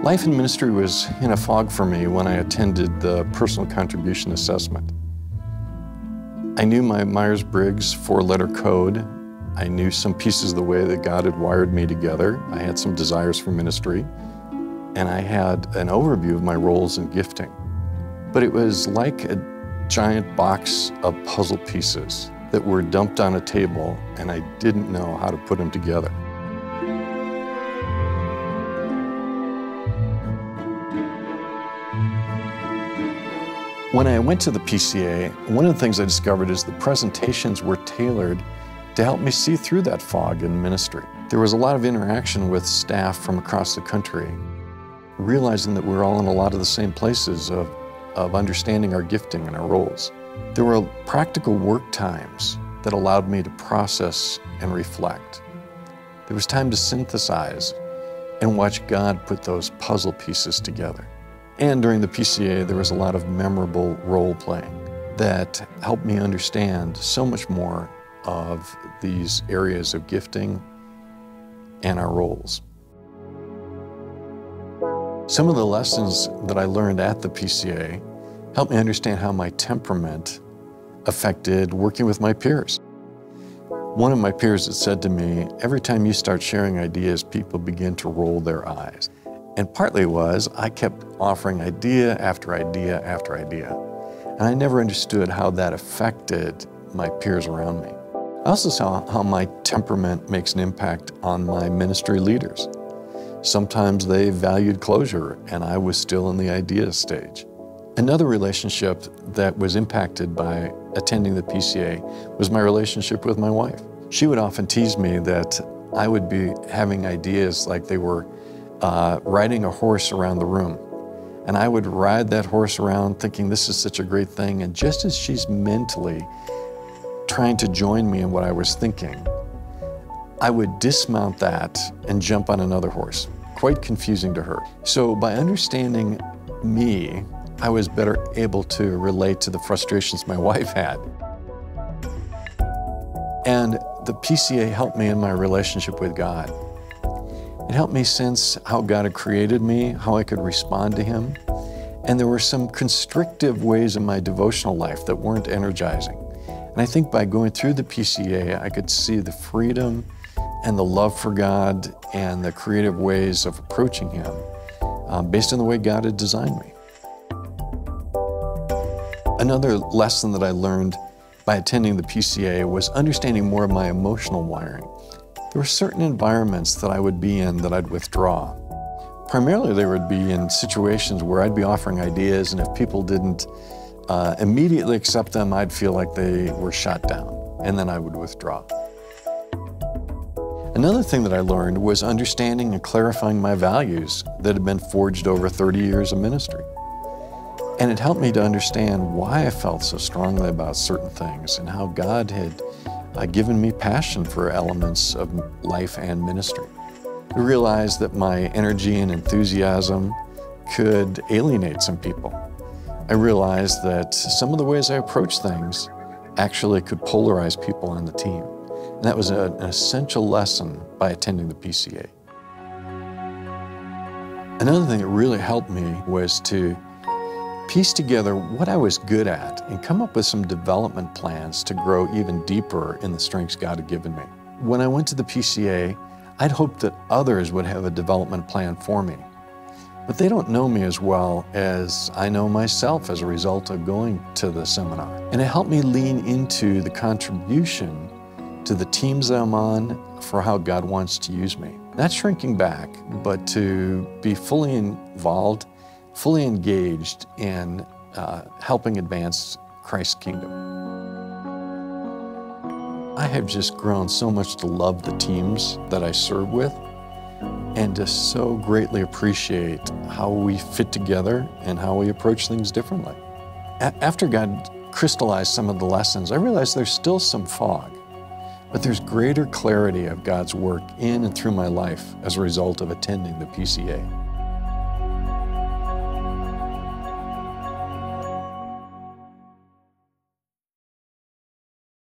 Life in ministry was in a fog for me when I attended the personal contribution assessment. I knew my Myers-Briggs 4-letter code. I knew some pieces of the way that God had wired me together. I had some desires for ministry, and I had an overview of my roles and gifting. But it was like a giant box of puzzle pieces that were dumped on a table, and I didn't know how to put them together. When I went to the PCA, one of the things I discovered is the presentations were tailored to help me see through that fog in ministry. There was a lot of interaction with staff from across the country, realizing that we're all in a lot of the same places of understanding our gifting and our roles. There were practical work times that allowed me to process and reflect. There was time to synthesize and watch God put those puzzle pieces together. And during the PCA, there was a lot of memorable role playing that helped me understand so much more of these areas of gifting and our roles. Some of the lessons that I learned at the PCA helped me understand how my temperament affected working with my peers. One of my peers had said to me, every time you start sharing ideas, people begin to roll their eyes. And partly it was, I kept offering idea after idea after idea. And I never understood how that affected my peers around me. I also saw how my temperament makes an impact on my ministry leaders. Sometimes they valued closure, and I was still in the idea stage. Another relationship that was impacted by attending the PCA was my relationship with my wife. She would often tease me that I would be having ideas like they were riding a horse around the room. And I would ride that horse around thinking this is such a great thing. And just as she's mentally trying to join me in what I was thinking, I would dismount that and jump on another horse. Quite confusing to her. So by understanding me, I was better able to relate to the frustrations my wife had. And the PCA helped me in my relationship with God. It helped me sense how God had created me, how I could respond to Him. And there were some constrictive ways in my devotional life that weren't energizing. And I think by going through the PCA, I could see the freedom and the love for God and the creative ways of approaching Him based on the way God had designed me. Another lesson that I learned by attending the PCA was understanding more of my emotional wiring. There were certain environments that I would be in that I'd withdraw. Primarily, they would be in situations where I'd be offering ideas, and if people didn't immediately accept them, I'd feel like they were shot down, and then I would withdraw. Another thing that I learned was understanding and clarifying my values that had been forged over 30 years of ministry. And it helped me to understand why I felt so strongly about certain things and how God had given me passion for elements of life and ministry. I realized that my energy and enthusiasm could alienate some people. I realized that some of the ways I approach things actually could polarize people on the team. And that was an essential lesson by attending the PCA. Another thing that really helped me was to piece together what I was good at and come up with some development plans to grow even deeper in the strengths God had given me. When I went to the PCA, I'd hoped that others would have a development plan for me. But they don't know me as well as I know myself as a result of going to the seminar. And it helped me lean into the contribution to the teams that I'm on for how God wants to use me. Not shrinking back, but to be fully involved, fully engaged in helping advance Christ's kingdom. I have just grown so much to love the teams that I serve with and to so greatly appreciate how we fit together and how we approach things differently. After God crystallized some of the lessons, I realized there's still some fog, but there's greater clarity of God's work in and through my life as a result of attending the PCA.